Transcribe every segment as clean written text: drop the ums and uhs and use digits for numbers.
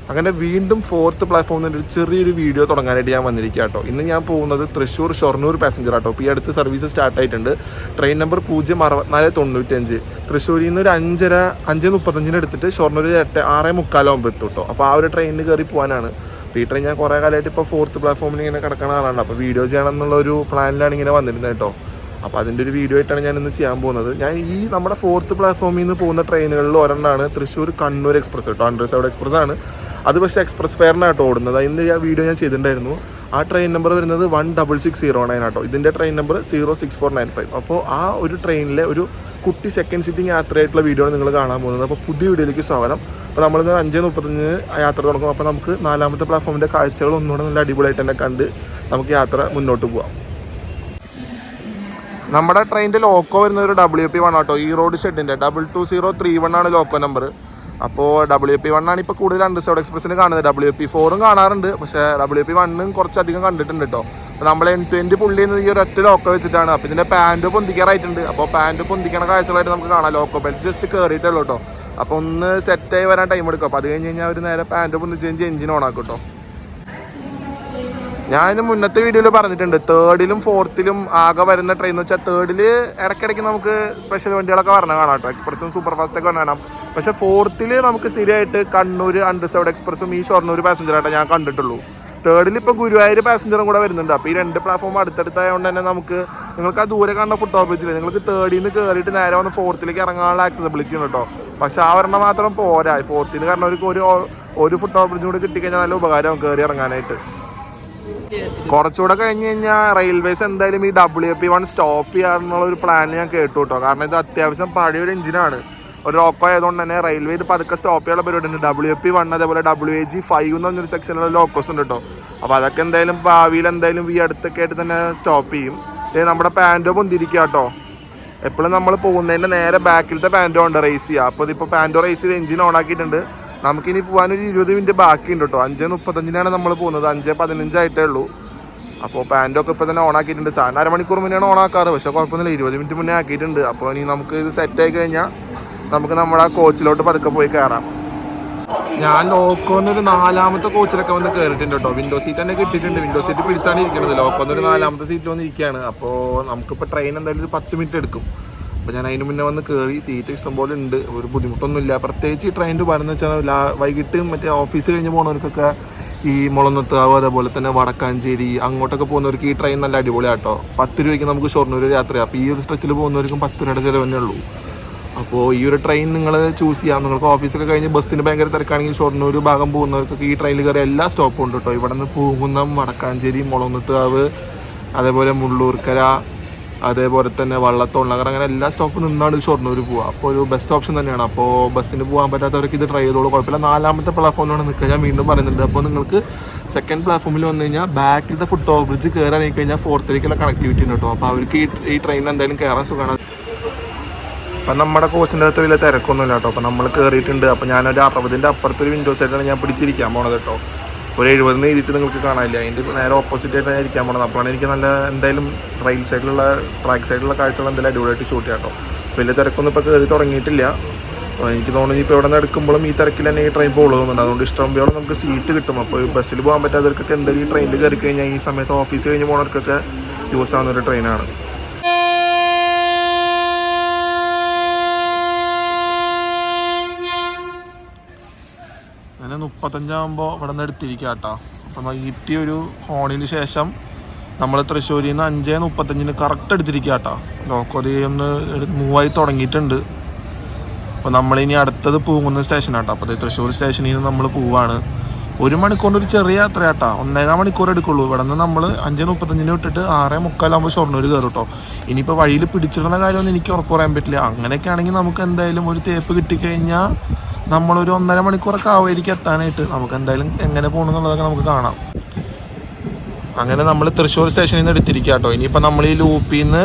അങ്ങനെ വീണ്ടും 4th പ്ലാറ്റ്ഫോമിൽ നിന്ന് ഒരു ചെറിയൊരു വീഡിയോ തുടങ്ങാനായിട്ട് ഞാൻ വന്നിരിക്കുക കേട്ടോ. ഇന്ന് ഞാൻ പോകുന്നത് തൃശ്ശൂർ ഷൊർണൂർ പാസഞ്ചർ ആട്ടോ. ഇപ്പോൾ ഈ അടുത്ത് സർവീസ് സ്റ്റാർട്ട് ആയിട്ടുണ്ട്. Train number 06495. തൃശ്ശൂരിൽ നിന്ന് ഒരു 5:35 എടുത്തിട്ട് ഷൊർണൂർ 6:45 എത്തും കേട്ടോ. അപ്പോൾ ആ ഒരു ട്രെയിനിൽ കയറി പോകാനാണ്. അപ്പോൾ ഈ ട്രെയിൻ ഞാൻ കുറേ കാലമായിട്ട് ഇപ്പോൾ 4th പ്ലാറ്റ്ഫോമിൽ ഇങ്ങനെ കിടക്കണ ആളാണ്. അപ്പോൾ വീഡിയോ ചെയ്യണം എന്നുള്ളൊരു പ്ലാനിലാണ് ഇങ്ങനെ വന്നിരുന്നത് കേട്ടോ. അപ്പോൾ അതിൻ്റെ ഒരു വീഡിയോ ആയിട്ടാണ് ഞാൻ ഇന്ന് ചെയ്യാൻ പോകുന്നത്. ഞാൻ ഈ നമ്മുടെ 4th പ്ലാറ്റ്ഫോമിൽ നിന്ന് പോകുന്ന ട്രെയിനുകളിൽ ഒരെണ്ണമാണ് തൃശ്ശൂർ കണ്ണൂർ എക്സ്പ്രസ് കേട്ടോ. അണ്ടർസൗണ്ട് എക്സ്പ്രസ് ആണ് അത്. പക്ഷേ എക്സ്പ്രസ് ഫെയറിനാട്ടോ ഓടുന്നത്. അതിൻ്റെ ആ വീഡിയോ ഞാൻ ചെയ്തിട്ടുണ്ടായിരുന്നു. ആ ട്രെയിൻ നമ്പർ വരുന്നത് 16609 ആട്ടോ. ഇതിൻ്റെ ട്രെയിൻ നമ്പർ 06495. അപ്പോൾ ആ ഒരു ട്രെയിനിലെ ഒരു കുട്ടി സെക്കൻഡ് സിറ്റിംഗ് യാത്രയായിട്ടുള്ള വീഡിയോ ആണ് നിങ്ങൾ കാണാൻ പോകുന്നത്. അപ്പോൾ പുതിയ വീഡിയോയിലേക്ക് സ്വാഗതം. അപ്പോൾ നമ്മളിത് 5:35 യാത്ര തുടങ്ങും. അപ്പോൾ നമുക്ക് 4ാമത്തെ പ്ലാറ്റ്ഫോമിൻ്റെ കാഴ്ചകൾ ഒന്നുകൂടെ നല്ല അടിപൊളിയായിട്ട് തന്നെ കണ്ട് നമുക്ക് യാത്ര മുന്നോട്ട് പോകാം. നമ്മുടെ ട്രെയിനിൻ്റെ ലോക്കോ വരുന്നത് ഒരു WP1 ആട്ടോ. ഈ റോഡ് ഷെഡിൻ്റെ 22031 ആണ് ലോക്കോ നമ്പർ. അപ്പോൾ WP1 ആണ് ഇപ്പോൾ കൂടുതൽ അണ്ടർസൗണ്ട് എക്സ്പ്രസ്സിന് കാണുന്നത്. WP4ഉം കാണാറുണ്ട്, പക്ഷേ WP1 കുറച്ചധികം കണ്ടിട്ടുണ്ട് കേട്ടോ. അപ്പോൾ നമ്മൾ N20 പുള്ളി ചെയ്യുന്നത് ഈ ഒരു ഒറ്റ ലോക്കോ വെച്ചിട്ടാണ്. അപ്പോൾ ഇതിൻ്റെ പാൻറ്റ് പൊന്തിക്കാറായിട്ടുണ്ട്. അപ്പോൾ പാൻറ്റ് പൊന്തിക്കണ കാഴ്ചകളായിട്ട് നമുക്ക് കാണാം. ലോക്കോ ബെൽറ്റ് ജസ്റ്റ് കയറിയിട്ടുള്ളൂ കേട്ടോ. അപ്പോൾ ഒന്ന് സെറ്റായി വരാൻ ടൈം എടുക്കും. അപ്പോൾ അത് കഴിഞ്ഞ് കഴിഞ്ഞാൽ അവർ നേരെ പാൻറ്റ് പൊന്തിച്ച് കഴിഞ്ഞ് എഞ്ചിൻ ഓൺ ആക്കും കേട്ടോ. ഞാൻ മുന്നത്തെ വീഡിയോയിൽ പറഞ്ഞിട്ടുണ്ട് 3ലും 4ലും ആകെ വരുന്ന ട്രെയിൻ എന്ന് വെച്ചാൽ 3ൽ ഇടയ്ക്കിടയ്ക്ക് നമുക്ക് സ്പെഷ്യൽ വണ്ടികളൊക്കെ വരണം കാണാം കേട്ടോ. എക്സ്പ്രസും സൂപ്പർ ഫാസ്റ്റൊക്കെ വരണം. പക്ഷേ 4ൽ നമുക്ക് സ്ഥിരമായിട്ട് കണ്ണൂർ അണ്ടർസൗണ്ട് എക്സ്പ്രസും ഈ ഷൊർണൂർ പാസഞ്ചറായിട്ട് ഞാൻ കണ്ടിട്ടുള്ളൂ. 3ൽ ഇപ്പോൾ ഗുരുവായൂർ പാസഞ്ചറും കൂടെ വരുന്നുണ്ട്. അപ്പോൾ ഈ 2 പ്ലാറ്റ്ഫോം അടുത്തടുത്തായതുകൊണ്ട് തന്നെ നിങ്ങൾക്ക് ആ ദൂരെ കാണുന്ന ഫുട് ഓവർ ബ്രിഡ്ജിൽ നിങ്ങൾക്ക് 3ൽ നിന്ന് കയറിയിട്ട് നേരെ വന്ന് 4ലേക്ക് ഇറങ്ങാനുള്ള ആക്സസിബിലിറ്റി ഉണ്ട് കേട്ടോ. പക്ഷേ ആ ഒരെണ്ണം മാത്രം പോരാ. 4ൽ കാരണം ഒരു ഫുട് ഓവർ ബ്രിഡ്ജും കൂടി കിട്ടിക്കഴിഞ്ഞാൽ നല്ല ഉപകാരമാവും കയറി ഇറങ്ങാനായിട്ട്. കുറച്ചുകൂടെ കഴിഞ്ഞ് കഴിഞ്ഞാൽ റെയിൽവേസ് എന്തായാലും ഈ WP1 സ്റ്റോപ്പ് ചെയ്യാന്നുള്ള ഒരു പ്ലാനിൽ ഞാൻ കേട്ടു കേട്ടോ. കാരണം ഇത് അത്യാവശ്യം പഴയൊരു എഞ്ചിനാണ്. ഒരു ലോക്കോ ആയതുകൊണ്ട് തന്നെ റെയിൽവേ ഇത് പതുക്കെ സ്റ്റോപ്പ് ചെയ്യാനുള്ള പരിപാടിയുണ്ട്. WP1 അതേപോലെ WAG5 എന്ന് പറഞ്ഞൊരു സെക്ഷനിലുള്ള ലോക്കോസ് ഉണ്ട് കേട്ടോ. അപ്പോൾ അതൊക്കെ എന്തായാലും ഭാവിയിൽ എന്തായാലും ഈ അടുത്തൊക്കെ ആയിട്ട് തന്നെ സ്റ്റോപ്പ് ചെയ്യും. നമ്മുടെ പാൻറ്റോ പൊന്തിരിക്കുക കേട്ടോ. എപ്പോഴും നമ്മൾ പോകുന്നതിൻ്റെ നേരെ ബാക്കിലത്തെ പാൻറ്റോ ഉണ്ട് റേസ് ചെയ്യുക. അപ്പോൾ ഇതിപ്പോൾ പാൻറ്റോ റേസ് ചെയ്ത് എഞ്ചിൻ ഓൺ ആക്കിയിട്ടുണ്ട്. നമുക്കിനി പോകാനൊരു 20 മിനിറ്റ് ബാക്കിയുണ്ട് കേട്ടോ. 5:35 നമ്മൾ പോകുന്നത്. 5:15 ആയിട്ടേ ഉള്ളൂ. അപ്പോൾ പാൻറ്റൊക്കെ ഇപ്പോൾ തന്നെ ഓൺ ആക്കിയിട്ടുണ്ട്. സാധാരണ അരമണിക്കൂർ മുന്നെയാണ് ഓൺ ആക്കാറ്, പക്ഷേ കുഴപ്പമൊന്നുമില്ല, 20 മിനിറ്റ് മുന്നേ ആക്കിയിട്ടുണ്ട്. അപ്പോൾ ഇനി നമുക്ക് ഇത് സെറ്റായി കഴിഞ്ഞാൽ നമുക്ക് നമ്മുടെ ആ കോച്ചിലോട്ട് പതുക്കെ പോയി കയറാം. ഞാൻ ലോക്കോന്നൊരു 4ാമത്തെ കോച്ചിലൊക്കെ വന്ന് കയറിയിട്ടുണ്ട് കേട്ടോ. വിൻഡോ സീറ്റ് തന്നെ കിട്ടിയിട്ടുണ്ട്. വിൻഡോ സീറ്റ് പിടിച്ചാണ് ഇരിക്കുന്നത്. ലോക്കോന്നൊരു 4ാമത്തെ സീറ്റ് വന്ന് ഇരിക്കുകയാണ്. അപ്പോൾ നമുക്കിപ്പോൾ ട്രെയിൻ എന്തായാലും ഒരു 10 മിനിറ്റ് എടുക്കും. അപ്പോൾ ഞാൻ അതിന് മുന്നേ വന്ന് കയറി. സീറ്റ് ഇഷ്ടംപോലെ ഉണ്ട്, ഒരു ബുദ്ധിമുട്ടൊന്നുമില്ല. പ്രത്യേകിച്ച് ഈ ട്രെയിനിൻ്റെ പറയുന്നത് വെച്ചാൽ വൈകിട്ട് മറ്റേ ഓഫീസ് കഴിഞ്ഞ് പോകുന്നവർക്കൊക്കെ ഈ മുളന്നത്താവ് അതേപോലെ തന്നെ വടക്കാഞ്ചേരി അങ്ങോട്ടൊക്കെ പോകുന്നവർക്ക് ഈ ട്രെയിൻ നല്ല അടിപൊളിയാട്ടോ. 10 രൂപയ്ക്ക് നമുക്ക് ഷൊർണൂർ യാത്രയാണ്. അപ്പോൾ ഈ ഒരു സ്ട്രെച്ചിൽ പോകുന്നവർക്കും 10 രൂപയുടെ ചിലവേ ഉള്ളൂ. അപ്പോൾ ഈ ഒരു ട്രെയിൻ നിങ്ങൾ ചൂസ് ചെയ്യാം. നിങ്ങൾക്ക് ഓഫീസൊക്കെ കഴിഞ്ഞ് ബസ്സിന് ഭയങ്കര തിരക്കാണെങ്കിൽ ഷൊർണൂർ ഭാഗം പോകുന്നവർക്കൊക്കെ ഈ ട്രെയിനിൽ കയറി എല്ലാ സ്റ്റോപ്പും ഉണ്ട് കേട്ടോ. ഇവിടെ നിന്ന് പൂങ്കുന്നം, വടക്കാഞ്ചേരി, മുളന്നത്താവ്, അതേപോലെ മുള്ളൂർക്കര, അതേപോലെ തന്നെ വള്ളത്തോൾ അങ്ങനെ എല്ലാ സ്റ്റോപ്പിൽ നിന്നാണ് ഷൊർണൂർ പോവുക. അപ്പോൾ ഒരു ബെസ്റ്റ് ഓപ്ഷൻ തന്നെയാണ്. അപ്പോൾ ബസ്സിന് പോകാൻ പറ്റാത്തവർക്ക് ഇത് ട്രൈ ചെയ്തോളൂ, കുഴപ്പമില്ല. 4ാമത്തെ പ്ലാറ്റ്ഫോമിലാണ് നിൽക്കുക. ഞാൻ വീണ്ടും പറയുന്നുണ്ട്. അപ്പോൾ നിങ്ങൾക്ക് സെക്കൻഡ് പ്ലാറ്റ്ഫോമിൽ വന്നു കഴിഞ്ഞാൽ ബാക്കിലത്തെ ഫുട് ഓവർ ബ്രിഡ്ജ് കയറാൻ കഴിഞ്ഞാൽ 4ലേക്കുള്ള കണക്ടിവിറ്റി ഉണ്ട് കേട്ടോ. അപ്പോൾ അവർക്ക് ഈ ട്രെയിനിൽ എന്തായാലും കയറാൻ സുഖമാണ്. അപ്പം നമ്മുടെ കോച്ചിൻ്റെ അകത്ത് വലിയ തിരക്കൊന്നുമില്ല കേട്ടോ. അപ്പോൾ നമ്മൾ കയറിയിട്ടുണ്ട്. അപ്പോൾ ഞാനൊരു 60ൻ്റെ അപ്പുറത്തൊരു വിൻഡോ സൈഡിലാണ് ഞാൻ പിടിച്ചിരിക്കാൻ പോണത് കേട്ടോ. ഒരു 70 എഴുതിയിട്ട് നിങ്ങൾക്ക് കാണാനില്ല. അതിൻ്റെ നേരെ ഓപ്പോസിറ്റ് ആയിട്ട് ഞാൻ ഇരിക്കാൻ പോണത്. അപ്പോഴാണ് എനിക്ക് നല്ല എന്തായാലും റെയിൽ സൈഡിലുള്ള ട്രാക്ക് സൈഡിലുള്ള കാഴ്ചകൾ എന്തായാലും അടിപൊളിയായിട്ട് ഷൂട്ട് ചെയ്യാം കേട്ടോ. വലിയ തിരക്കൊന്നും ഇപ്പോൾ കയറി തുടങ്ങിയിട്ടില്ല. എനിക്ക് തോന്നുന്നു ഇപ്പോൾ ഇവിടെ നിന്ന് എടുക്കുമ്പോഴും ഈ തിരക്കിൽ തന്നെ ഈ ട്രെയിൻ പോകുന്നുണ്ട്. അതുകൊണ്ട് ഇഷ്ടം പോലെ നമുക്ക് സീറ്റ് കിട്ടും. അപ്പോൾ ബസ്സിൽ പോകാൻ പറ്റാത്തവർക്കൊക്കെ എന്തായാലും ഈ ട്രെയിനിൽ കയറി കഴിഞ്ഞാൽ ഈ സമയത്ത് ഓഫീസ് കഴിഞ്ഞ് പോകുന്നവർക്കൊക്കെ യൂസ് ആവുന്ന ഒരു ട്രെയിനാണ്. അങ്ങനെ 35 ഇവിടെ നിന്ന് എടുത്തിരിക്കുക കേട്ടോ. അപ്പം വൈകിട്ട് ഒരു ഹോണിന് ശേഷം നമ്മൾ തൃശ്ശൂരിൽ നിന്ന് 5:35 കറക്റ്റ് എടുത്തിരിക്കുക കേട്ടോ. ലോക്കോതി ഒന്ന് മൂവായി തുടങ്ങിയിട്ടുണ്ട്. അപ്പോൾ നമ്മളിനി അടുത്തത് പൂങ്കുന്ന സ്റ്റേഷനാട്ടോ. അപ്പോൾ തൃശ്ശൂർ സ്റ്റേഷനിൽ നിന്ന് നമ്മൾ പോവാണ്. 1 മണിക്കൂറിൻ്റെ ഒരു ചെറിയ യാത്ര കേട്ടോ. 1.25 മണിക്കൂർ എടുക്കുള്ളൂ. ഇവിടെ നിന്ന് നമ്മൾ 5:35 വിട്ടിട്ട് 6:45 ഷൊർണൂർ കയറും കേട്ടോ. ഇനിയിപ്പോൾ വഴിയിൽ പിടിച്ചിടുന്ന കാര്യമൊന്നും എനിക്ക് ഉറപ്പ് പറയാൻ പറ്റില്ല. അങ്ങനെയൊക്കെ ആണെങ്കിൽ നമുക്ക് എന്തായാലും ഒരു തേപ്പ് കിട്ടിക്കഴിഞ്ഞാൽ നമ്മളൊരു 1.5 മണിക്കൂറൊക്കെ ആവുമായിരിക്കും എത്താനായിട്ട്. നമുക്ക് എന്തായാലും എങ്ങനെ പോകണം എന്നുള്ളതൊക്കെ നമുക്ക് കാണാം. അങ്ങനെ നമ്മൾ തൃശ്ശൂർ സ്റ്റേഷനിൽ നിന്ന് എടുത്തിരിക്കുക കേട്ടോ. ഇനിയിപ്പോൾ നമ്മൾ ഈ ലൂപ്പിൽ നിന്ന്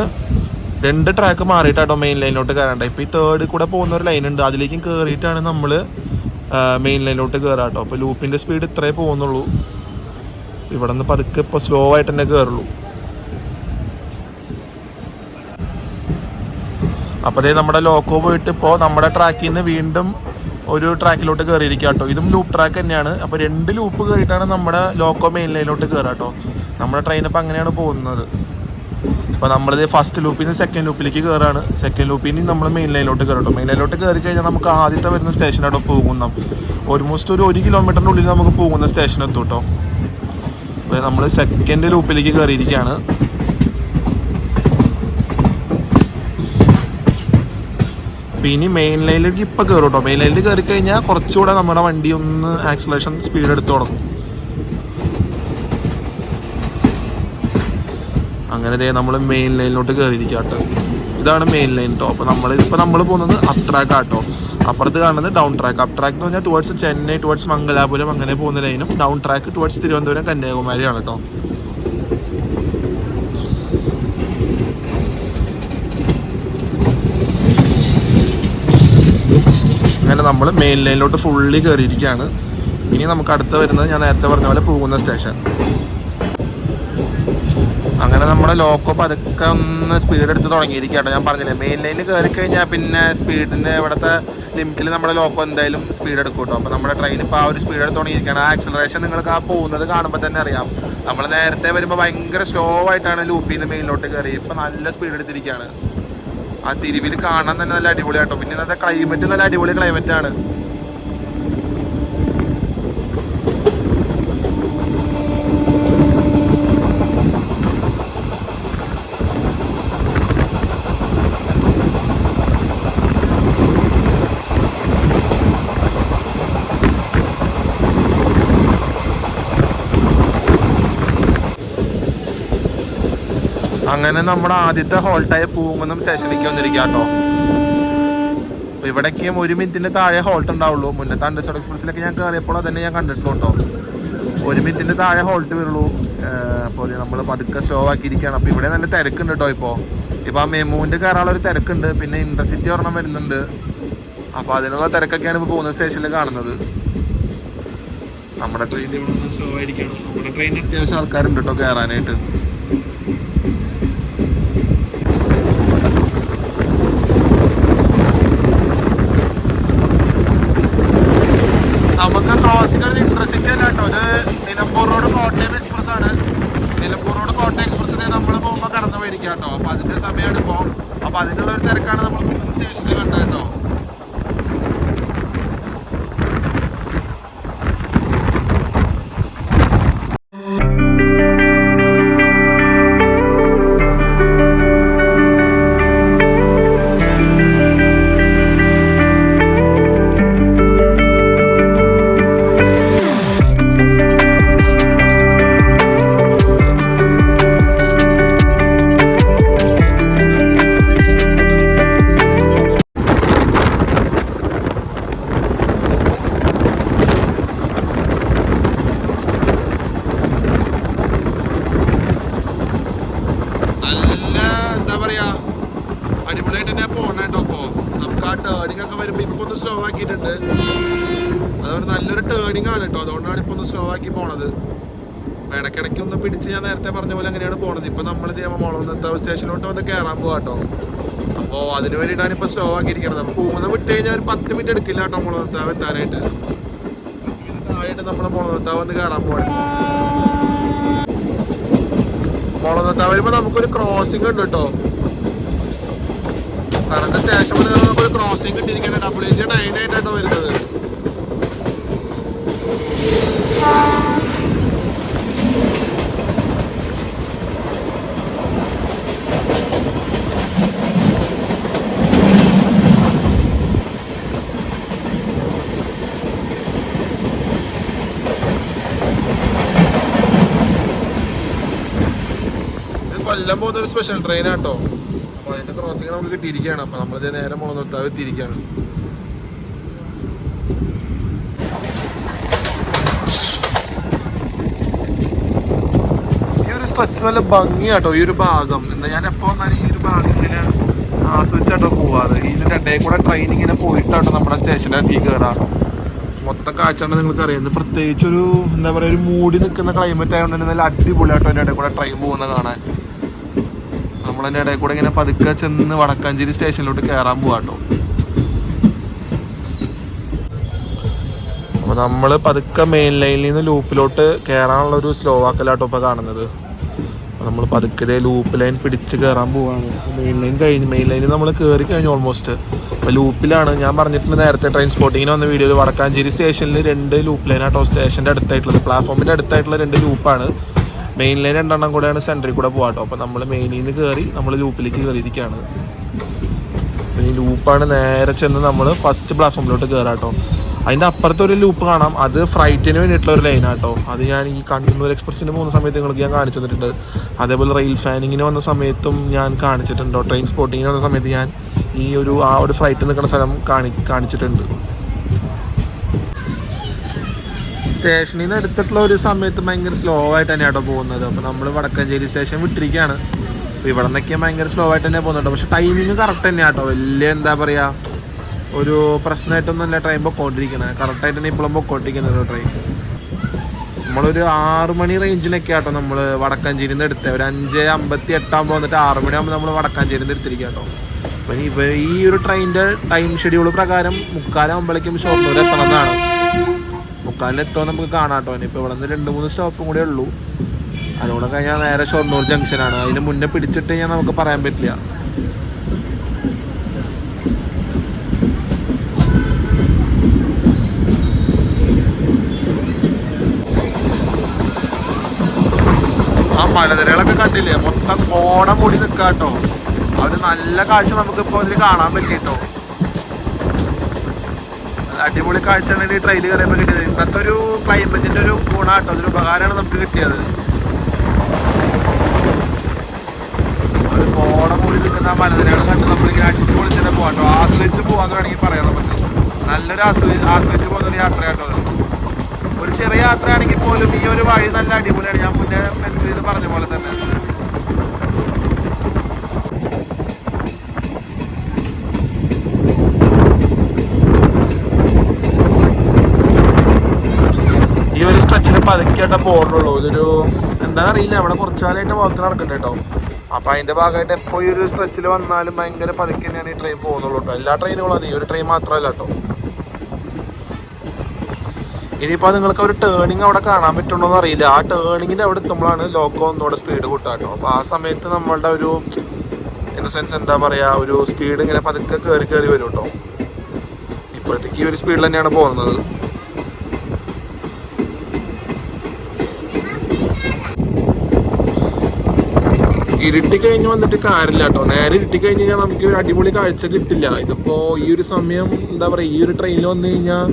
2 ട്രാക്ക് മാറിയിട്ടാട്ടോ മെയിൻ ലൈനിലോട്ട് കയറേണ്ട. ഇപ്പോൾ ഈ 3rd കൂടെ പോകുന്ന ഒരു ലൈൻ ഉണ്ട്, അതിലേക്കും കയറിയിട്ടാണ് നമ്മൾ മെയിൻ ലൈനിലോട്ട് കയറാം കേട്ടോ. അപ്പോൾ ലൂപ്പിൻ്റെ സ്പീഡ് ഇത്രേ പോകുന്നുള്ളൂ. ഇവിടെ നിന്ന് പതുക്കെ ഇപ്പോൾ സ്ലോ ആയിട്ട് തന്നെ കയറുള്ളൂ. അപ്പോൾ അതേ നമ്മുടെ ലോക്കോ പോയിട്ട് ഇപ്പോൾ നമ്മുടെ ട്രാക്കിൽ നിന്ന് വീണ്ടും ഒരു ട്രാക്കിലോട്ട് കയറിയിരിക്കുക കേട്ടോ. ഇതും ലൂപ്പ് ട്രാക്ക് തന്നെയാണ്. അപ്പോൾ 2 ലൂപ്പ് കയറിയിട്ടാണ് നമ്മുടെ ലോക്കോ മെയിൻ ലൈനിലോട്ട് കയറുക കേട്ടോ. നമ്മുടെ ട്രെയിൻ അപ്പോൾ അങ്ങനെയാണ് പോകുന്നത്. അപ്പോൾ നമ്മളിത് ഫസ്റ്റ് ലൂപ്പിൽ നിന്ന് സെക്കൻഡ് ലൂപ്പിലേക്ക് കയറുകയാണ്. സെക്കൻഡ് ലൂപ്പിൽ നിന്ന് നമ്മൾ മെയിൻ ലൈനിലോട്ട് കയറും കേട്ടോ. മെയിൻ ലൈനിലോട്ട് കയറി കഴിഞ്ഞാൽ നമുക്ക് ആദ്യത്തെ വരുന്ന സ്റ്റേഷനോട്ട് പോകുന്ന ഓൾമോസ്റ്റ് ഒരു 1 കിലോമീറ്ററിൻ്റെ ഉള്ളിൽ നമുക്ക് പോകുന്ന സ്റ്റേഷൻ എത്തും കേട്ടോ. അപ്പോൾ നമ്മൾ സെക്കൻഡ് ലൂപ്പിലേക്ക് കയറിയിരിക്കുകയാണ്. ഇനി മെയിൻ ലൈനിലേക്ക് ഇപ്പോൾ കയറും കേട്ടോ. മെയിൻ ലൈനിൽ കയറി കഴിഞ്ഞാൽ കുറച്ചുകൂടെ നമ്മുടെ വണ്ടി ഒന്ന് ആക്സിലറേഷൻ സ്പീഡ് എടുത്ത് തുടങ്ങും. അങ്ങനെ നമ്മൾ മെയിൻ ലൈനിലോട്ട് കയറിയിരിക്കുക കേട്ടോ. ഇതാണ് മെയിൻ ലൈൻ കേട്ടോ. അപ്പോൾ നമ്മൾ പോകുന്നത് അപ്പ് ട്രാക്ക് ആട്ടോ. അപ്പുറത്ത് കാണുന്നത് ഡൗൺ ട്രാക്ക്. അപ്പ് ട്രാക്ക് എന്ന് പറഞ്ഞാൽ ടുവേർഡ്സ് ചെന്നൈ, ടുവേർഡ്സ് മംഗലാപുരം അങ്ങനെ പോകുന്ന ലൈനും, ഡൗൺ ട്രാക്ക് ടുവേർഡ്സ് തിരുവനന്തപുരം, കന്യാകുമാരിയാണ് കേട്ടോ. അങ്ങനെ നമ്മൾ മെയിൻ ലൈനിലോട്ട് ഫുള്ളി കയറിയിരിക്കുകയാണ്. ഇനി നമുക്ക് അടുത്ത് വരുന്നത് ഞാൻ നേരത്തെ പറഞ്ഞ പോലെ പോകുന്ന സ്റ്റേഷൻ. അങ്ങനെ നമ്മുടെ ലോക്കോ പതുക്കെ ഒന്ന് സ്പീഡ് എടുത്ത് തുടങ്ങിയിരിക്കുകയാണ്. ഞാൻ പറഞ്ഞില്ലേ, മെയിൻ ലൈനിൽ കയറി കഴിഞ്ഞാൽ പിന്നെ സ്പീഡിൻ്റെ ഇവിടുത്തെ ലിമിറ്റിൽ നമ്മുടെ ലോക്കോ എന്തായാലും സ്പീഡ് എടുക്കും കേട്ടോ. അപ്പോൾ നമ്മുടെ ട്രെയിൻ ഇപ്പോൾ ആ ഒരു സ്പീഡ് എടുത്ത് തുടങ്ങിയിരിക്കുകയാണ്. ആ ആക്സിലറേഷൻ നിങ്ങൾക്ക് ആ പോകുന്നത് കാണുമ്പോൾ തന്നെ അറിയാം. നമ്മൾ നേരത്തെ വരുമ്പോൾ ഭയങ്കര സ്ലോ ആയിട്ടാണ് ലൂപ്പിൽ നിന്ന് മെയിനിലോട്ട് കയറി. ഇപ്പോൾ നല്ല സ്പീഡ് എടുത്തിരിക്കുകയാണ്. ആ തിരുവിൽ കാണാൻ തന്നെ നല്ല അടിപൊളിയാട്ടോ. പിന്നെ ഇന്നത്തെ ക്ലൈമറ്റ് നല്ല അടിപൊളി ക്ലൈമറ്റാണ്. അങ്ങനെ നമ്മുടെ ആദ്യത്തെ ഹോൾട്ടായ പൂങ്കുന്നം സ്റ്റേഷനിലേക്ക് വന്നിരിക്കുക കേട്ടോ. അപ്പോൾ ഇവിടേക്കും 1 മിനിറ്റിൻ്റെ താഴെ ഹോൾട്ട് ഉണ്ടാവുള്ളൂ. മുന്നത്തെ അണ്ടർസോഡ് എക്സ്പ്രസ്സിലൊക്കെ ഞാൻ കയറിയപ്പോൾ അതന്നെ ഞാൻ കണ്ടിട്ടുള്ളൂ കേട്ടോ. 1 മിനിറ്റിൻ്റെ താഴെ ഹോൾട്ട് വരുള്ളൂ. അപ്പോൾ നമ്മൾ പതുക്കെ സ്ലോ ആക്കിയിരിക്കുകയാണ്. അപ്പോൾ ഇവിടെ നല്ല തിരക്കുണ്ട് കേട്ടോ. ഇപ്പോൾ ആ മെമുവിൻ്റെ കയറാനുള്ളൊരു തിരക്കുണ്ട്. പിന്നെ ഇൻ്റർസിറ്റി ഒരെണ്ണം വരുന്നുണ്ട്. അപ്പോൾ അതിനുള്ള തിരക്കൊക്കെയാണ് ഇപ്പോൾ പോകുന്ന സ്റ്റേഷനിൽ കാണുന്നത്. നമ്മുടെ ട്രെയിനിൽ ഇവിടെ ഒന്ന് സ്ലോ ആയിരിക്കണം. നമ്മുടെ ട്രെയിനിൽ അത്യാവശ്യം ആൾക്കാരുണ്ട് കേട്ടോ കയറാനായിട്ട്. നമുക്ക് ക്രോസിംഗ് ഇൻട്രസിറ്റി അല്ല കേട്ടോ. ഇത് നിലമ്പൂർ റോഡ് കോട്ടയം എക്സ്പ്രസ് ആണ്. നിലമ്പൂർ റോഡ് കോട്ടയം എക്സ്പ്രസ്സിനെ നമ്മൾ പോകുമ്പോൾ കടന്നു പോയിരിക്കുക കേട്ടോ. അപ്പോൾ അതിൻ്റെ സമയമാണ് ഇപ്പോൾ. അപ്പോൾ അതിനുള്ളൊരു തിരക്കാണ് നമ്മൾ സ്റ്റേഷനിൽ കണ്ടത് കേട്ടോ. അടിപൊളിയായിട്ട് തന്നെ പോകണം കേട്ടോ. ഇപ്പോൾ നമുക്ക് ആ ടേണിംഗ് ഒക്കെ വരുമ്പോൾ ഇപ്പോൾ ഒന്ന് സ്ലോ ആക്കിയിട്ടുണ്ട്. അതുകൊണ്ട് നല്ലൊരു ടേണിംഗ് ആണ് കേട്ടോ. അതുകൊണ്ടാണ് ഇപ്പോൾ ഒന്ന് സ്ലോ ആക്കി പോണത്. അപ്പോൾ ഇടയ്ക്കിടയ്ക്ക് ഒന്ന് പിടിച്ച് ഞാൻ നേരത്തെ പറഞ്ഞ പോലെ അങ്ങനെയാണ് പോണത്. ഇപ്പോൾ നമ്മൾ മുളകുന്നത്താവ് സ്റ്റേഷനിലോട്ട് വന്ന് കയറാൻ പോകാം കേട്ടോ. അപ്പോൾ അതിന് വേണ്ടിയിട്ടാണ് ഇപ്പോൾ സ്ലോ ആക്കിയിരിക്കുന്നത്. അപ്പോൾ പോകുന്ന വിട്ട് കഴിഞ്ഞാൽ ഒരു 10 മിനിറ്റ് എടുക്കില്ല കേട്ടോ മുളകുന്നത്താവ് എത്താനായിട്ട്. താഴെയായിട്ട് നമ്മൾ മുളകുന്നത്താവ് വന്ന് കയറാൻ പോകണം. മുളകുന്നത്താവ് വരുമ്പോൾ നമുക്കൊരു ക്രോസിംഗ് ഉണ്ട് കേട്ടോ. കറണ്ട് സ്റ്റേഷൻ വന്ന് നമുക്കൊരു ക്രോസിംഗ് കിട്ടിയിരിക്കുകയാണ്. WH9 ആയിട്ടാണ് വരുന്നത്. കൊല്ലം പോകുന്നൊരു സ്പെഷ്യൽ ട്രെയിൻ ആട്ടോ. അപ്പോൾ അതിൻ്റെ ക്രോസിംഗ് നമുക്ക് കിട്ടിയിരിക്കുകയാണ്. അപ്പോൾ നമ്മളിത് നേരെ മുളകുന്നത്താവ് എത്തിയിരിക്കുകയാണ്. ഈ ഒരു സ്ട്രെച്ച് നല്ല ഭംഗിയാട്ടോ. ഈ ഒരു ഭാഗം എന്താ, ഞാൻ എപ്പോൾ വന്നാലും ഈ ഒരു ഭാഗം ഇങ്ങനെ ആസ്വദിച്ചാട്ടോ പോവാറ്. ഇതിൻ്റെ ഇടയിൽ കൂടെ ട്രെയിൻ ഇങ്ങനെ പോയിട്ടാട്ടോ നമ്മുടെ സ്റ്റേഷൻ്റെ എത്തി കയറാറ്. മൊത്തം കാഴ്ചയാണ് നിങ്ങൾക്ക് അറിയുന്നത്. പ്രത്യേകിച്ചൊരു എന്താ പറയുക, ഒരു മൂടി നിൽക്കുന്ന ക്ലൈമറ്റ് ആയതുകൊണ്ട് തന്നെ നല്ല അടിപൊളിയാട്ടോ അതിൻ്റെ ഇടയിൽ കൂടെ ട്രെയിൻ പോകുന്നത് കാണാൻ. നമ്മളതിൻ്റെ ഇടയിൽ കൂടെ ഇങ്ങനെ പതുക്കെ ചെന്ന് വടക്കാഞ്ചേരി സ്റ്റേഷനിലോട്ട് കയറാൻ പോവാട്ടോ. അപ്പോൾ നമ്മൾ പതുക്കെ മെയിൻ ലൈനിൽ നിന്ന് ലൂപ്പിലോട്ട് കയറാനുള്ളൊരു സ്ലോ ആക്കലാട്ടോ ഇപ്പോൾ കാണുന്നത്. നമ്മൾ പതുക്കെ ലൂപ്പ് ലൈൻ പിടിച്ച് കയറാൻ പോവാണ്. മെയിൻ ലൈനിൽ നമ്മൾ കയറി കഴിഞ്ഞു ഓൾമോസ്റ്റ്. അപ്പോൾ ലൂപ്പിലാണ് ഞാൻ പറഞ്ഞിട്ടുണ്ട് നേരത്തെ ട്രെയിൻ സ്പോട്ടിങ്ങിന് വന്ന വീഡിയോയിൽ. വടക്കാഞ്ചേരി സ്റ്റേഷനിൽ 2 ലൂപ്പ് ലൈനാട്ടോ സ്റ്റേഷൻ്റെ അടുത്തായിട്ടുള്ളത്. പ്ലാറ്റ്ഫോമിൻ്റെ അടുത്തായിട്ടുള്ള 2 ലൂപ്പാണ്. മെയിൻ ലൈൻ 2 കൂടെയാണ് സെൻറ്ററിൽ കൂടെ പോകാട്ടോ. അപ്പോൾ നമ്മൾ മെയിനിൽ നിന്ന് കയറി നമ്മൾ ലൂപ്പിലേക്ക് കയറിയിരിക്കുകയാണ്. ഈ ലൂപ്പാണ് നേരെ ചെന്ന് നമ്മൾ ഫസ്റ്റ് പ്ലാറ്റ്ഫോമിലോട്ട് കയറാട്ടോ. അതിൻ്റെ അപ്പുറത്തൊരു ലൂപ്പ് കാണാം, അത് ഫ്രൈറ്റിന് വേണ്ടിയിട്ടുള്ള ഒരു ലൈനാട്ടോ. അത് ഞാൻ ഈ കണ്ണൂർ എക്സ്പ്രസ്സിന് പോകുന്ന സമയത്ത് നിങ്ങൾക്ക് ഞാൻ കാണിച്ചു തന്നിട്ടുണ്ട്. അതേപോലെ റെയിൽ ഫാനിങ്ങിന് വന്ന സമയത്തും ഞാൻ കാണിച്ചിട്ടുണ്ടോ. ട്രെയിൻ സ്പോട്ടിങ്ങിന് വന്ന സമയത്ത് ഞാൻ ഈ ആ ഒരു ഫ്ലൈറ്റ് നിൽക്കുന്ന സ്ഥലം കാണിച്ചിട്ടുണ്ട്. സ്റ്റേഷനിൽ നിന്ന് എടുത്തിട്ടുള്ള ഒരു സമയത്ത് ഭയങ്കര സ്ലോ ആയിട്ട് തന്നെയാട്ടോ പോകുന്നത്. അപ്പോൾ നമ്മൾ വടക്കാഞ്ചേരി സ്റ്റേഷൻ വിട്ടിരിക്കുകയാണ്. അപ്പോൾ ഇവിടെ നിന്നൊക്കെ ഭയങ്കര സ്ലോ ആയിട്ട് തന്നെ പോകുന്നുണ്ട്. പക്ഷേ ടൈമിങ് കറക്റ്റ് തന്നെയാട്ടോ. വലിയ എന്താ പറയുക, ഒരു പ്രശ്നമായിട്ടൊന്നുമല്ല ട്രെയിൻ പൊക്കോണ്ടിരിക്കുന്നത്. കറക്റ്റായിട്ട് തന്നെ ഇപ്പോഴും പൊക്കോണ്ടിരിക്കുന്നത് ട്രെയിൻ. നമ്മളൊരു 6 മണി റേഞ്ചിലൊക്കെ ആട്ടോ നമ്മൾ വടക്കാഞ്ചേരിയിൽ നിന്ന് എടുത്തത്. ഒരു 5:58 വന്നിട്ട് 6 മണിയാകുമ്പോൾ നമ്മൾ വടക്കാഞ്ചേരിയിൽ നിന്ന് എടുത്തിരിക്കുക കേട്ടോ. അപ്പം ഈ ഒരു ട്രെയിനിൻ്റെ ടൈം ഷെഡ്യൂൾ പ്രകാരം 3:45 ഷൊർണൂർ എത്തണമെന്നാണ്. 3:45 എത്തുമ്പോൾ നമുക്ക് കാണാം കേട്ടോ. ഇപ്പോൾ ഇവിടെ നിന്ന് 2-3 സ്റ്റോപ്പും കൂടെ ഉള്ളൂ. അതുകൊണ്ട് കഴിഞ്ഞാൽ നേരെ ഷൊർണൂർ ജംഗ്ഷനാണ്. അതിന് മുന്നേ പിടിച്ചിട്ട് കഴിഞ്ഞാൽ നമുക്ക് പറയാൻ പറ്റില്ല. മലനിരകളൊക്കെ കണ്ടില്ലേ, മൊത്തം കോട മൂടി നിൽക്കാട്ടോ. അവര് നല്ല കാഴ്ച നമുക്കിപ്പോൾ ഇതിൽ കാണാൻ പറ്റിട്ടോ. അടിപൊളി കാഴ്ചയാണ് ഈ ട്രെയിനിൽ കയറിയപ്പോൾ കിട്ടിയത്. ഇന്നത്തെ ഒരു ക്ലൈമറ്റിന്റെ ഒരു ഗുണാട്ടോ, അതൊരു ഉപകാരമാണ് നമുക്ക് കിട്ടിയത്. അത് കോട മൂടി നിൽക്കുന്ന മലനിരകൾ കണ്ട് നമ്മളിങ്ങനെ അടിച്ചു പൊളിച്ച് തന്നെ പോകാട്ടോ. ആസ്വദിച്ച് പോകാന്ന് വേണമെങ്കിൽ പറയാം. നമുക്ക് നല്ലൊരു ആസ്വദിച്ച് പോകുന്നൊരു യാത്രയാട്ടോ. ഒരു ചെറിയ യാത്രയാണെങ്കിൽ പോലും ഈ ഒരു വഴി നല്ല അടിപൊളിയാണ്. ഞാൻ മുന്നേ മെൻഷൻ ചെയ്ത് പറഞ്ഞ പോലെ തന്നെ. ഈ ഒരു സ്ട്രെച്ചിന് പതുക്കെയായിട്ട് പോകുന്നുള്ളൂ. ഇതൊരു എന്താണെന്നറിയില്ല, അവിടെ കുറച്ചു കാലമായിട്ട് വർക്ക് നടക്കുന്നുണ്ട് കേട്ടോ. അപ്പം അതിൻ്റെ ഭാഗമായിട്ട് എപ്പോൾ ഈ ഒരു സ്ട്രെച്ചിൽ വന്നാലും ഭയങ്കര പതുക്കെ തന്നെയാണ് ഈ ട്രെയിൻ പോകുന്നുള്ളൂ കേട്ടോ. എല്ലാ ട്രെയിനുകളും അത്, ഈ ഒരു ട്രെയിൻ മാത്രമല്ല കേട്ടോ. ഇനിയിപ്പോൾ നിങ്ങൾക്ക് ഒരു ടേണിങ് അവിടെ കാണാൻ പറ്റുണ്ടോയെന്ന് അറിയില്ല. ആ ടേണിങ്ങിൻ്റെ അവിടെ എത്തുമ്പോഴാണ് ലോക്കോ ഒന്നുകൂടെ സ്പീഡ് കൂട്ടുക കേട്ടോ. അപ്പോൾ ആ സമയത്ത് നമ്മളുടെ ഒരു ഇൻ ദ സെൻസ് എന്താ പറയുക, ഒരു സ്പീഡ് ഇങ്ങനെ പതുക്കെ കയറി വരും കേട്ടോ. ഇപ്പോഴത്തേക്ക് ഈ ഒരു സ്പീഡിൽ തന്നെയാണ് പോകുന്നത്. ഇരുട്ടി കഴിഞ്ഞ് വന്നിട്ട് കാര്യമില്ല കേട്ടോ. നേരെ ഇരുട്ടി കഴിഞ്ഞ് കഴിഞ്ഞാൽ നമുക്ക് ഒരു അടിപൊളി കാഴ്ച കിട്ടില്ല. ഇതിപ്പോൾ ഈ ഒരു സമയം എന്താ പറയുക, ഈ ഒരു ട്രെയിനിൽ വന്നു കഴിഞ്ഞാൽ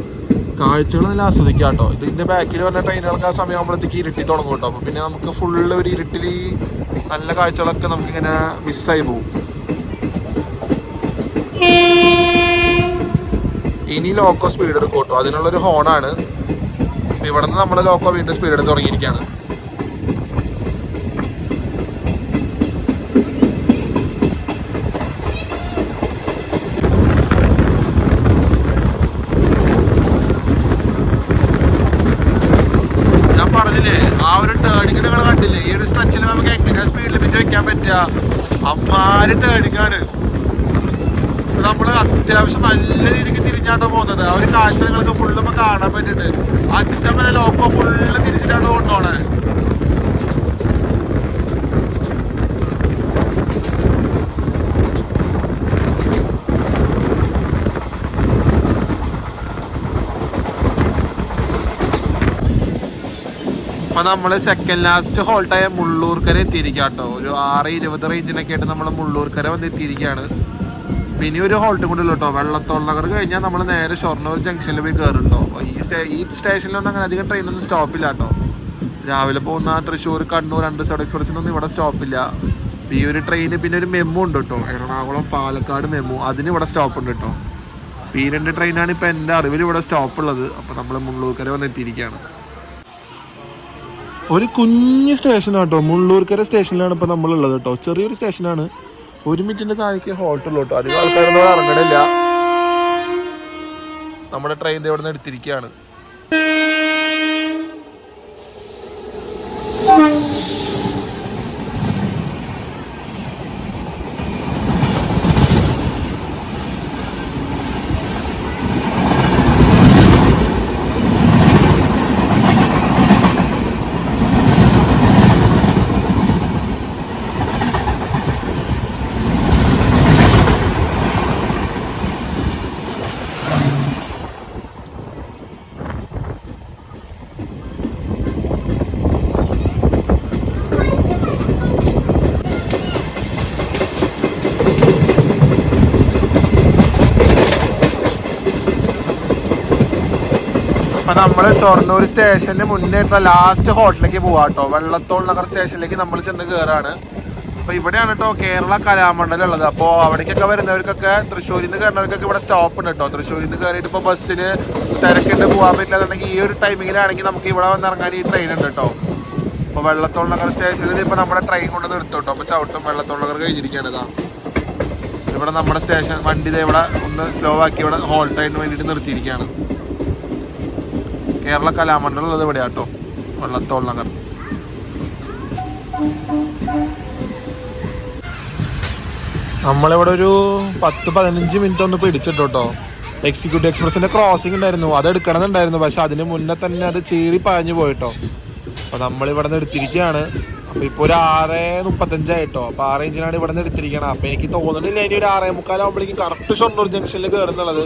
കാഴ്ചകൾ നല്ല ആസ്വദിക്കാം കേട്ടോ. ഇതിൻ്റെ ബാക്കിൽ വരുന്ന ട്രെയിനുകൾക്ക് ആ സമയം ആകുമ്പോഴത്തേക്ക് ഇരുട്ടി തുടങ്ങും കേട്ടോ. അപ്പോൾ പിന്നെ നമുക്ക് ഫുള്ള് ഒരു ഇരുട്ടിൽ നല്ല കാഴ്ചകളൊക്കെ നമുക്കിങ്ങനെ മിസ്സായി പോകും. ഇനി ലോക്കോ സ്പീഡ് എടുക്കും കേട്ടോ. അതിനുള്ളൊരു ഹോണാണ്. ഇവിടെ നിന്ന് നമ്മുടെ ലോക്കോ വീണ്ടും സ്പീഡ് എടുത്ത് തുടങ്ങിയിരിക്കുകയാണ്. ആ ഒരു ടേണിങ് നിങ്ങൾ കണ്ടില്ലേ, ഈ ഒരു സ്ട്രെച്ചിൽ നമുക്ക് എങ്ങനെയാ സ്പീഡിൽ പിന്നെ വെക്കാൻ പറ്റുക. അമ്മാര് ടേണിങ്ങാണ്. നമ്മൾ അത്യാവശ്യം നല്ല രീതിക്ക് തിരിഞ്ഞാട്ടോ പോകുന്നത്. ആ ഒരു കാഴ്ച നിങ്ങൾക്ക് ഫുള്ള് ഇപ്പൊ കാണാൻ പറ്റുന്നുണ്ട്. അറ്റം വരെ ലോക്കോ ഫുള്ള് തിരിച്ചിട്ടാട്ടോ കൊണ്ടോണേ. അപ്പൊ നമ്മള് സെക്കൻഡ് ലാസ്റ്റ് ഹോൾട്ടായ മുള്ളൂർക്കര എത്തിയിരിക്കുക കേട്ടോ. ഒരു 6:20 റേഞ്ചിനൊക്കെ ആയിട്ട് നമ്മൾ മുള്ളൂർക്കര വന്ന് എത്തിയിരിക്കുകയാണ്. പിന്നെ ഒരു ഹോൾട്ട് കൂടെ ഉള്ളൂ കേട്ടോ. വെള്ളത്തോൾ നഗർ കഴിഞ്ഞാൽ നമ്മൾ നേരെ ഷൊർണൂർ ജംഗ്ഷനിൽ പോയി കയറുണ്ടോ. ഈ സ്റ്റേഷനിലൊന്നും അങ്ങനെ അധികം ട്രെയിനൊന്നും സ്റ്റോപ്പില്ല കേട്ടോ. രാവിലെ പോകുന്ന തൃശ്ശൂർ കണ്ണൂർ അണ്ടർസൗണ്ട് എക്സ്പ്രസിനൊന്നും ഇവിടെ സ്റ്റോപ്പില്ല. ഈ ഒരു ട്രെയിന് പിന്നെ ഒരു മെമ്മു ഉണ്ട് കേട്ടോ, എറണാകുളം പാലക്കാട് മെമ്മു, അതിന് ഇവിടെ സ്റ്റോപ്പ് ഉണ്ട് കേട്ടോ. ഈ 2 ട്രെയിനാണ് ഇപ്പം എൻ്റെ അറിവിൽ ഇവിടെ സ്റ്റോപ്പ് ഉള്ളത്. അപ്പോൾ നമ്മൾ മുള്ളൂർക്കര വന്ന് എത്തിയിരിക്കുകയാണ്. ഒരു കുഞ്ഞ് സ്റ്റേഷനാട്ടോ, മുള്ളൂർക്കര സ്റ്റേഷനിലാണ് ഇപ്പോൾ നമ്മളുള്ളത് കേട്ടോ. ചെറിയൊരു സ്റ്റേഷനാണ്. 1 മിനിറ്റിൻ്റെ താഴേക്ക് ഹോൾട്ടുള്ളൂ കേട്ടോ. അധികം ആൾക്കാരൊന്നും ഇറങ്ങണില്ല. നമ്മുടെ ട്രെയിൻ ഇവിടെ നിന്ന് എടുത്തിരിക്കുകയാണ്. അപ്പൊ നമ്മള് ഷൊർണൂർ സ്റ്റേഷന് മുന്നേറ്റുള്ള ലാസ്റ്റ് ഹോട്ടലിലേക്ക് പോവാട്ടോ. വെള്ളത്തോൾ നഗർ സ്റ്റേഷനിലേക്ക് നമ്മൾ ചെന്ന് കയറാണ്. അപ്പൊ ഇവിടെയാണ് കേട്ടോ കേരള കലാമണ്ഡലം ഉള്ളത്. അപ്പോൾ അവിടേക്കൊക്കെ വരുന്നവർക്കൊക്കെ തൃശ്ശൂരിൽ നിന്ന് കയറുന്നവർക്കൊക്കെ ഇവിടെ സ്റ്റോപ്പ് ഉണ്ട് കേട്ടോ. തൃശ്ശൂരിൽ നിന്ന് കയറിയിട്ട് ഇപ്പോൾ ബസ്സിന് തിരക്കിട്ട് പോകാൻ പറ്റില്ലെന്നുണ്ടെങ്കിൽ ഈ ഒരു ടൈമിങ്ങിലാണെങ്കിൽ നമുക്ക് ഇവിടെ വന്നിറങ്ങാൻ ഈ ട്രെയിൻ ഉണ്ട് കേട്ടോ. അപ്പോൾ വെള്ളത്തോൾ നഗർ സ്റ്റേഷനിൽ ഇപ്പോൾ നമ്മുടെ ട്രെയിൻ കൊണ്ട് നിർത്തും കേട്ടോ. അപ്പോൾ ചവിട്ടും വെള്ളത്തോൾ നഗർ കഴിഞ്ഞിരിക്കുകയാണ്. ഇതാ ഇവിടെ നമ്മുടെ സ്റ്റേഷൻ വണ്ടി ഇവിടെ ഒന്ന് സ്ലോ ആക്കി ഇവിടെ ഹോൾട്ട് ആയിട്ട് വേണ്ടിയിട്ട് നിർത്തിയിരിക്കുകയാണ്. കേരള കലാമണ്ഡലം ഉള്ളത് ഇവിടെ കേട്ടോ, വെള്ളത്തോൾ നഗർ. നമ്മളിവിടെ ഒരു 10-15 മിനിറ്റ് ഒന്ന് പിടിച്ചിട്ടോ. എക്സിക്യൂട്ടീവ് എക്സ്പ്രസിന്റെ ക്രോസിംഗ് ഉണ്ടായിരുന്നു, അത് എടുക്കണമെന്നുണ്ടായിരുന്നു. പക്ഷെ അതിന് മുന്നേ തന്നെ അത് ചീറി പാഞ്ഞു പോയിട്ടോ. അപ്പൊ നമ്മളിവിടെ നിന്ന് എടുത്തിരിക്കുകയാണ്. അപ്പൊ ഇപ്പൊ ഒരു 6:35 ആയിട്ടോ. അപ്പൊ 6 ഇഞ്ചിനാണ് ഇവിടെ നിന്ന് എടുത്തിരിക്കണം. അപ്പൊ എനിക്ക് തോന്നുന്നില്ല ഇനി ഒരു 6:45 ആകുമ്പോഴേക്കും കറക്റ്റ് ഷൊർണൂർ ജംഗ്ഷനിൽ കയറുന്നുള്ളത്.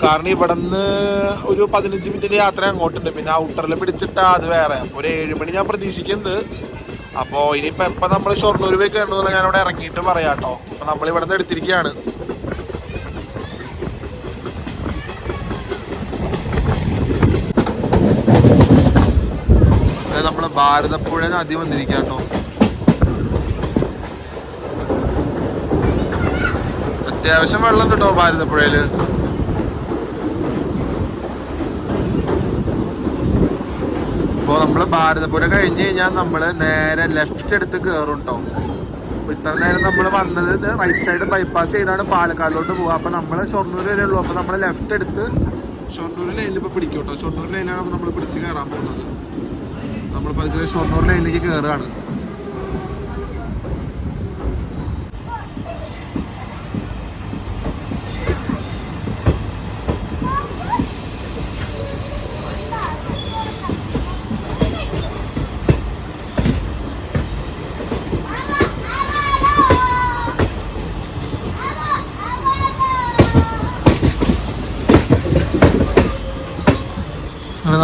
കാരണം ഇവിടെ നിന്ന് ഒരു 15 മിനിറ്റിന്റെ യാത്ര അങ്ങോട്ടുണ്ട്. പിന്നെ ഔട്ടറിൽ പിടിച്ചിട്ടാ അത് വേറെ. അപ്പൊ ഒരു 7 മണി ഞാൻ പ്രതീക്ഷിക്കുന്നത്. അപ്പോൾ ഇനിയിപ്പോൾ എപ്പോൾ നമ്മൾ ഷൊർണൂർ പോയി കയറണമെന്നുള്ള ഞാനിവിടെ ഇറങ്ങിയിട്ട് പറയാം കേട്ടോ. അപ്പം നമ്മളിവിടെ നിന്ന് എടുത്തിരിക്കുകയാണ്. നമ്മൾ ഭാരതപ്പുഴ നദി വന്നിരിക്കുക കേട്ടോ. അത്യാവശ്യം വെള്ളം കേട്ടോ ഭാരതപ്പുഴയില്. അപ്പോൾ നമ്മൾ ഭാരതപ്പുഴ കഴിഞ്ഞ് കഴിഞ്ഞാൽ നമ്മൾ നേരെ ലെഫ്റ്റ് എടുത്ത് കയറും കേട്ടോ. അപ്പോൾ ഇത്ര നേരം നമ്മൾ വന്നത് റൈറ്റ് സൈഡ് ബൈപ്പാസ് ചെയ്താണ് പാലക്കാടിലോട്ട് പോകുക. അപ്പോൾ നമ്മൾ ഷൊർണൂർ വരെ ഉള്ളൂ. അപ്പോൾ നമ്മൾ ലെഫ്റ്റ് എടുത്ത് ഷൊർണൂർ ലൈനിൽ ഇപ്പോൾ പിടിക്കും കേട്ടോ. ഷൊർണൂർ ലൈനിലാണ് നമ്മൾ പിടിച്ച് കയറാൻ പോകുന്നത്. നമ്മളിപ്പോൾ അതിൽ ഷൊർണൂർ ലൈനിലേക്ക് കയറുകയാണ്.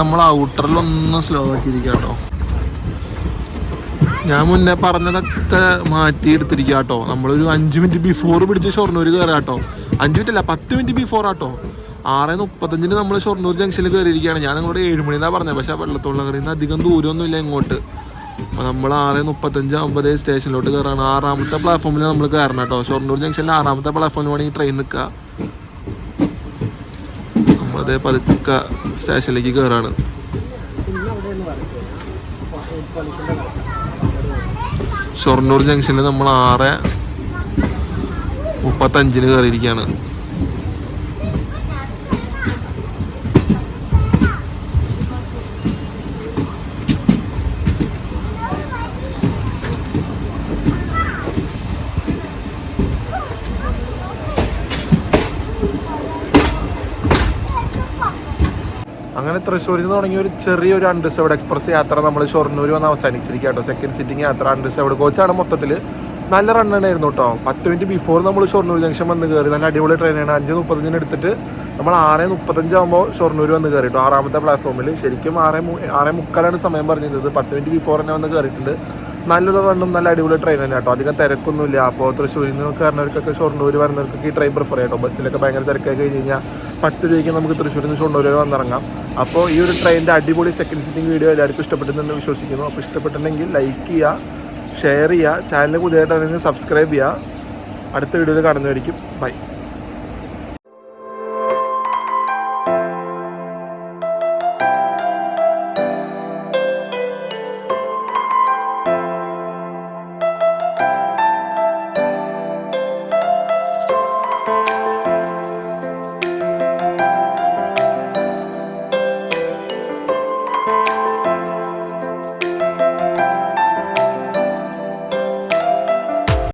നമ്മൾ ഔട്ടറിലൊന്ന് സ്ലോ ആക്കിയിരിക്കുക കേട്ടോ. ഞാൻ മുന്നേ പറഞ്ഞതൊക്കെ മാറ്റി എടുത്തിരിക്കുക കേട്ടോ. നമ്മളൊരു 5 മിനിറ്റ് ബിഫോർ പിടിച്ച് ഷൊർണൂർ കയറാം കേട്ടോ. 5 മിനിറ്റ് അല്ല, 10 മിനിറ്റ് ബിഫോർ ആട്ടോ. 6:35 നമ്മൾ ഷൊർണൂർ ജംഗ്ഷനിൽ കയറിയിരിക്കുകയാണ്. ഞാൻ നിങ്ങളോട് 7 മണിന്നാണ് പറഞ്ഞത്. പക്ഷേ വെള്ളത്തോൾ നഗറിൽ നിന്ന് അധികം ദൂരമൊന്നുമില്ല ഇങ്ങോട്ട്. അപ്പോൾ നമ്മൾ 6:35 ആകുമ്പോൾ സ്റ്റേഷനിലോട്ട് കയറാണ്. 6ാമത്തെ പ്ലാറ്റ്ഫോമിൽ നമ്മൾ കയറണം കേട്ടോ. ഷൊർണൂർ ജംഗ്ഷനിൽ 6ാമത്തെ പ്ലാറ്റ്ഫോമിൽ വേണമെങ്കിൽ ട്രെയിൻ നിൽക്കുക. നമ്മളതേ പതുക്കെ സ്റ്റേഷനിലേക്ക് കയറാണ്. ഷൊർണൂർ ജംഗ്ഷനിൽ നമ്മൾ 6:35 കയറിയിരിക്കുകയാണ്. അങ്ങനെ തൃശ്ശൂരിൽ നിന്ന് തുടങ്ങിയ ഒരു ചെറിയൊരു അൺറിസർവ്ഡ് എക്സ്പ്രസ് യാത്ര നമ്മൾ ഷൊർണൂർ വന്ന് അവസാനിച്ചിരിക്കുക കേട്ടോ. സെക്കൻഡ് സിറ്റിംഗ് യാത്ര അൺറിസർവ്ഡ് കോച്ചാണ്. മൊത്തത്തിൽ നല്ല റണ്ണായിരുന്നു കേട്ടോ. 10 മിനിറ്റ് ബിഫോർ നമ്മൾ ഷൊർണൂർ ജംഗ്ഷൻ വന്ന് കയറി. നല്ല അടിപൊളി ട്രെയിനാണ്. 5:35 എടുത്തിട്ട് നമ്മൾ 6:35 ആകുമ്പോൾ ഷൊർണൂർ വന്ന് കയറി കേട്ടോ. 6ാമത്തെ പ്ലാറ്റ്ഫോമിൽ. ശരിക്കും 6:45 സമയം പറഞ്ഞിരുന്നത്. 10 മിനിറ്റ് ബിഫോർ തന്നെ വന്ന് കയറിയിട്ടുണ്ട്. നല്ലൊരു റണ്ണും നല്ല അടിപൊളി ട്രെയിൻ തന്നെ കേട്ടോ. അധികം തിരക്കൊന്നുമില്ല. അപ്പോൾ തൃശ്ശൂരിൽ നിന്ന് കയറുന്നവർക്കൊക്കെ ഷൊർണൂർ വരുന്നവർക്കൊക്കെ ഈ ട്രെയിൻ പ്രിഫർ ചെയ്യാം കേട്ടോ. ബസ്സിലൊക്കെ ഭയങ്കര തിരക്കായി കഴിഞ്ഞ് കഴിഞ്ഞാൽ 10 രൂപയ്ക്ക് നമുക്ക് തൃശ്ശൂരിൽ നിന്ന് ഷൊർണൂർ വരെ വന്നിറങ്ങാം. അപ്പോൾ ഈ ഒരു ട്രെയിനിൻ്റെ അടിപൊളി സെക്കൻഡ് സിറ്റിംഗ് വീഡിയോ എല്ലാവർക്കും ഇഷ്ടപ്പെട്ടെന്ന് വിശ്വസിക്കുന്നു. അപ്പോൾ ഇഷ്ടപ്പെട്ടിട്ടുണ്ടെങ്കിൽ ലൈക്ക് ചെയ്യുക, ഷെയർ ചെയ്യുക, ചാനൽ പുതിയതായിട്ടാണെങ്കിൽ സബ്സ്ക്രൈബ് ചെയ്യുക. അടുത്ത വീഡിയോയിൽ കാണുന്നതായിരിക്കും. ബൈ.